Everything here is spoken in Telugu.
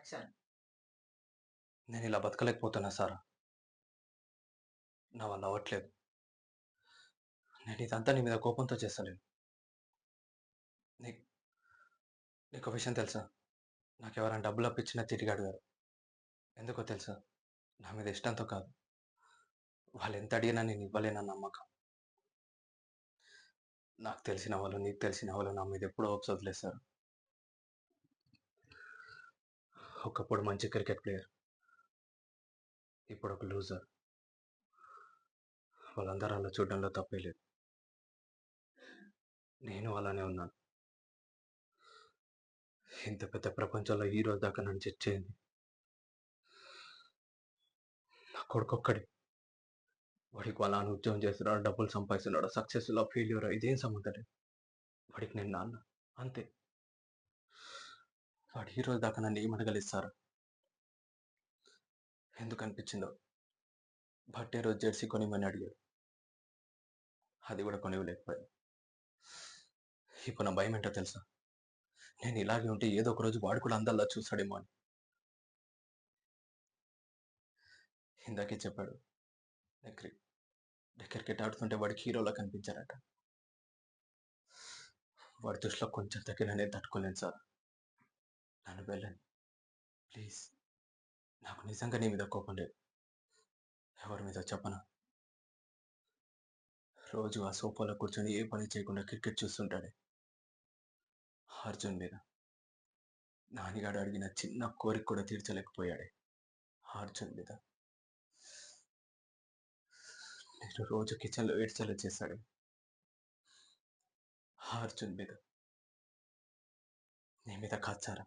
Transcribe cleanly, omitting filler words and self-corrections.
యాక్షన్. నేను ఇలా బతకలేకపోతున్నా సార్. నా వల్ల అవ్వట్లేదు. నేను ఇదంతా నీ మీద కోపంతో చేస్తలేను. నీ నీకో విషయం తెలుసా? నాకెవరైనా డబ్బులు అప్పిచ్చినా తిరిగి అడగరు. ఎందుకో తెలుసా? నా మీద ఇష్టంతో కాదు. వాళ్ళెంత అడిగినా నేను ఇవ్వలేనన్న నమ్మకం. నాకు తెలిసిన వాళ్ళు, నీకు తెలిసిన వాళ్ళు నా మీద ఎప్పుడో హోప్స్ వదిలేశారు. ఒకప్పుడు మంచి క్రికెట్ ప్లేయర్. ఇప్పుడు ఒక లూజర్. వాళ్ళందరూ అలా చూడడంలో తప్పే లేదు. నేను అలానే ఉన్నాను. ఇంత పెద్ద ప్రపంచంలో ఈ రోజు దాకా నన్ను జడ్జ్ చేయండి. నా కొడుకొక్కడే. వాడికి వాళ్ళ నాన్న ఉద్యోగం చేస్తున్నాడు, డబ్బులు సంపాదిస్తున్నాడు, సక్సెస్‌లో ఫెయిల్యూరో ఇదేం సంబంధం లేదు. వాడికి నేను నాన్న. అంతే. వాడు ఈ రోజు దాకా నన్ను ఏమడగలేదు సార్. ఎందుకనిపించిందో బర్త్‌డే రోజు జెర్సీ కొనిమ్మని అడిగాడు. అది కూడా కొనివ్వలేకపోయాను. ఇప్పుడు నా భయమేంటో తెలుసా? నేను ఇలాగే ఉంటే ఏదో ఒక రోజు వాడు కూడా అందరిలా చూస్తాడేమో అని. ఇందాకే చెప్పాడు. నేను నేను క్రికెట్ ఆడుతుంటే వాడికి హీరోలా కనిపించారట. వాడి దృష్టిలో కొంచెం తగ్గినా నేను తట్టుకోలేను సార్. నన్ను వెళ్ళండి. ప్లీజ్. నాకు నిజంగా నీ మీద కోపం లేదు. ఎవరి మీద చెప్పనా? రోజు ఆ సోఫాలో కూర్చొని ఏ పని చేయకుండా క్రికెట్ చూస్తుంటాడే. అర్జున్ మీద. నానిగాడు అడిగిన చిన్న కోరిక కూడా తీర్చలేకపోయాడే. అర్జున్ మీద. నేను రోజు కిచెన్‌లో ఏడ్చేలా చేశాడే. అర్జున్ మీద. నీ మీద కాదు సార్.